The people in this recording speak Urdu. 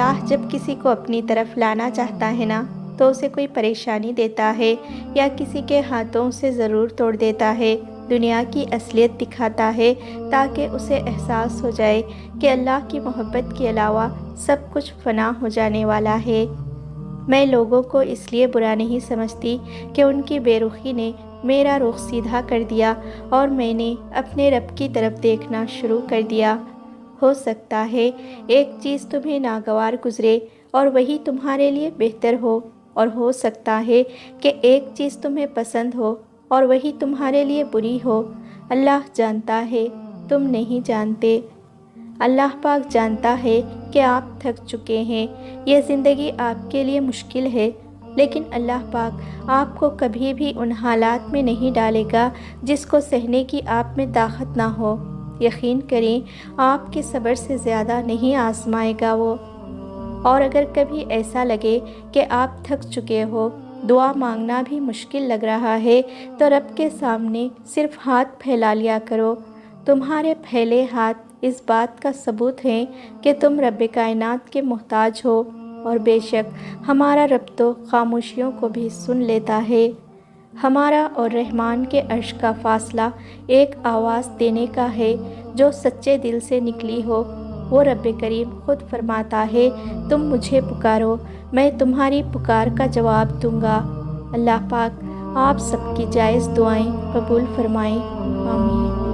اللہ جب کسی کو اپنی طرف لانا چاہتا ہے نا تو اسے کوئی پریشانی دیتا ہے یا کسی کے ہاتھوں سے ضرور توڑ دیتا ہے، دنیا کی اصلیت دکھاتا ہے تاکہ اسے احساس ہو جائے کہ اللہ کی محبت کے علاوہ سب کچھ فنا ہو جانے والا ہے۔ میں لوگوں کو اس لیے برا نہیں سمجھتی کہ ان کی بے رخی نے میرا رخ سیدھا کر دیا اور میں نے اپنے رب کی طرف دیکھنا شروع کر دیا۔ ہو سکتا ہے ایک چیز تمہیں ناگوار گزرے اور وہی تمہارے لیے بہتر ہو سکتا ہے کہ ایک چیز تمہیں پسند ہو اور وہی تمہارے لیے بری ہو۔ اللہ جانتا ہے، تم نہیں جانتے۔ اللہ پاک جانتا ہے کہ آپ تھک چکے ہیں، یہ زندگی آپ کے لیے مشکل ہے، لیکن اللہ پاک آپ کو کبھی بھی ان حالات میں نہیں ڈالے گا جس کو سہنے کی آپ میں طاقت نہ ہو۔ یقین کریں، آپ کے صبر سے زیادہ نہیں آزمائے گا وہ۔ اور اگر کبھی ایسا لگے کہ آپ تھک چکے ہو، دعا مانگنا بھی مشکل لگ رہا ہے، تو رب کے سامنے صرف ہاتھ پھیلا لیا کرو۔ تمہارے پھیلے ہاتھ اس بات کا ثبوت ہیں کہ تم رب کائنات کے محتاج ہو، اور بے شک ہمارا رب تو خاموشیوں کو بھی سن لیتا ہے۔ ہمارا اور رحمان کے عرش کا فاصلہ ایک آواز دینے کا ہے جو سچے دل سے نکلی ہو۔ وہ رب کریم خود فرماتا ہے، تم مجھے پکارو، میں تمہاری پکار کا جواب دوں گا۔ اللہ پاک آپ سب کی جائز دعائیں قبول فرمائیں، آمین۔